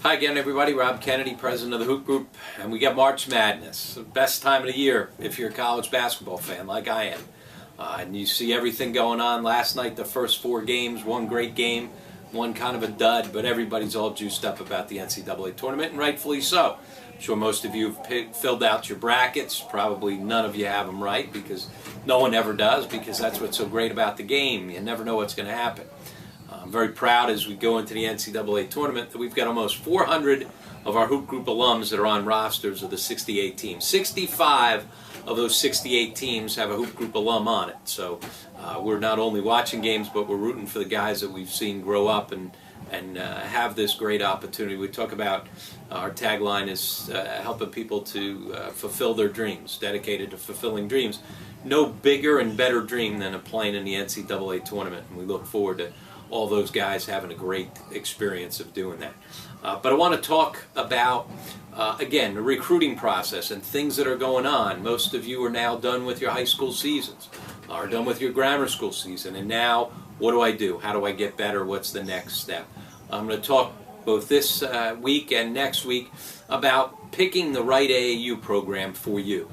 Hi again, everybody. Rob Kennedy, president of the Hoop Group, and we got March Madness, the best time of the year if you're a college basketball fan like I am. And you see everything going on. Last night, the first 4 games, one great game, one kind of a dud, but everybody's all juiced up about the NCAA tournament, and rightfully so. I'm sure most of you have filled out your brackets. Probably none of you have them right, because no one ever does, because that's what's so great about the game. You never know what's going to happen. I'm very proud as we go into the NCAA tournament that we've got almost 400 of our Hoop Group alums that are on rosters of the 68 teams. 65 of those 68 teams have a Hoop Group alum on it. So we're not only watching games, but we're rooting for the guys that we've seen grow up and have this great opportunity. We talk about our tagline is helping people to fulfill their dreams, dedicated to fulfilling dreams. No bigger and better dream than playing in the NCAA tournament, and we look forward to all those guys having a great experience of doing that. But I want to talk about, again, the recruiting process and things that are going on. Most of you are now done with your high school seasons, are done with your grammar school season, and now what do I do? How do I get better? What's the next step? I'm going to talk both this week and next week about picking the right AAU program for you.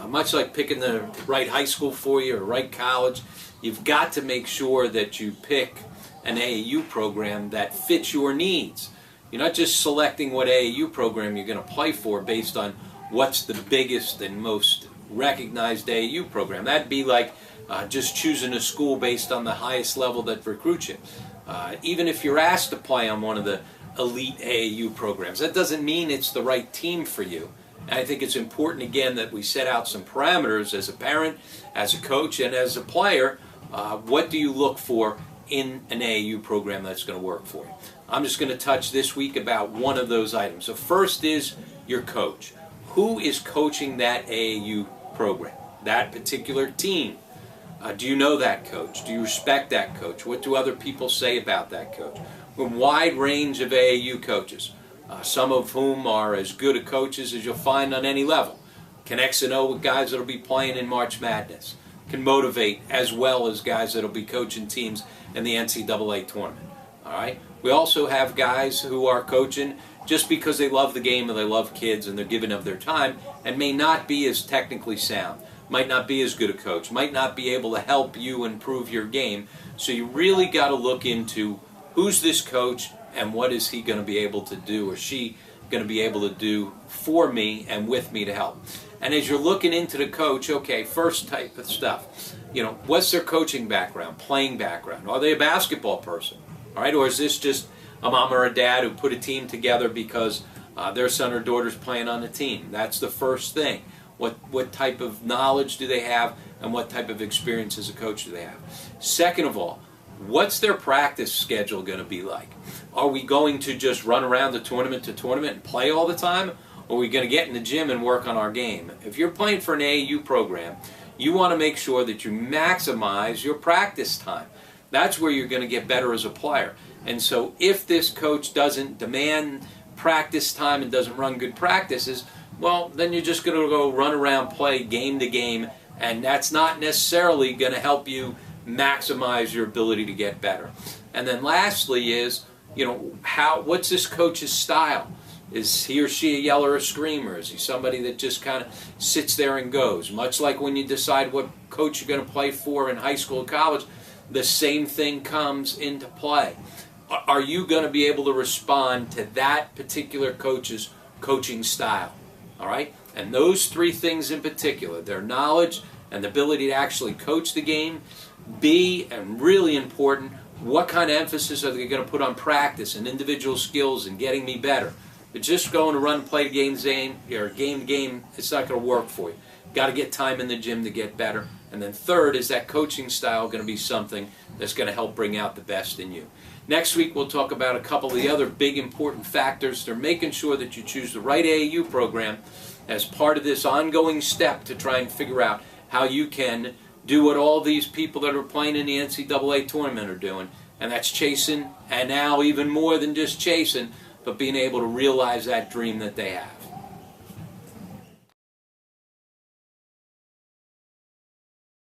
Much like picking the right high school for you or right college, you've got to make sure that you pick an AAU program that fits your needs. You're not just selecting what AAU program you're going to play for based on what's the biggest and most recognized AAU program. That'd be like just choosing a school based on the highest level that recruits you. Even if you're asked to play on one of the elite AAU programs, that doesn't mean it's the right team for you. And I think it's important, again, that we set out some parameters as a parent, as a coach, and as a player. What do you look for in an AAU program that's going to work for you? I'm just going to touch this week about one of those items. The first is your coach. Who is coaching that AAU program, that particular team? Do you know that coach? Do you respect that coach? What do other people say about that coach? A wide range of AAU coaches, some of whom are as good a coaches as you'll find on any level. Can X and O with guys that will be playing in March Madness. Can motivate as well as guys that will be coaching teams in the NCAA tournament. All right. We also have guys who are coaching just because they love the game and they love kids and they're giving of their time and may not be as technically sound, might not be as good a coach, might not be able to help you improve your game. So you really got to look into who's this coach and what is he going to be able to do or she going to be able to do for me and with me to help. And as you're looking into the coach, okay, first type of stuff, what's their coaching background, playing background? Are they a basketball person? All right, or is this just a mom or a dad who put a team together because their son or daughter's playing on the team? That's the first thing. What type of knowledge do they have and what type of experience as a coach do they have? Second of all, what's their practice schedule going to be like? Are we going to just run around the tournament to tournament and play all the time? Or are we going to get in the gym and work on our game? If you're playing for an AAU program, you want to make sure that you maximize your practice time. That's where you're going to get better as a player. And so if this coach doesn't demand practice time and doesn't run good practices, well, then you're just going to go run around, play game to game, and that's not necessarily going to help you maximize your ability to get better. And then lastly is, what's this coach's style? Is he or she a yeller or a screamer? Is he somebody that just kind of sits there and goes? Much like when you decide what coach you're going to play for in high school or college, the same thing comes into play. Are you going to be able to respond to that particular coach's coaching style? All right? And those 3 things in particular, their knowledge and the ability to actually coach the game. B, and really important, what kind of emphasis are they going to put on practice and individual skills and getting me better? But just going to run, play game to game, it's not going to work for you. Got to get time in the gym to get better. And then third, is that coaching style going to be something that's going to help bring out the best in you? Next week, we'll talk about a couple of the other big important factors. They're making sure that you choose the right AAU program as part of this ongoing step to try and figure out how you can do what all these people that are playing in the NCAA tournament are doing. And that's chasing, and now even more than just chasing, but being able to realize that dream that they have.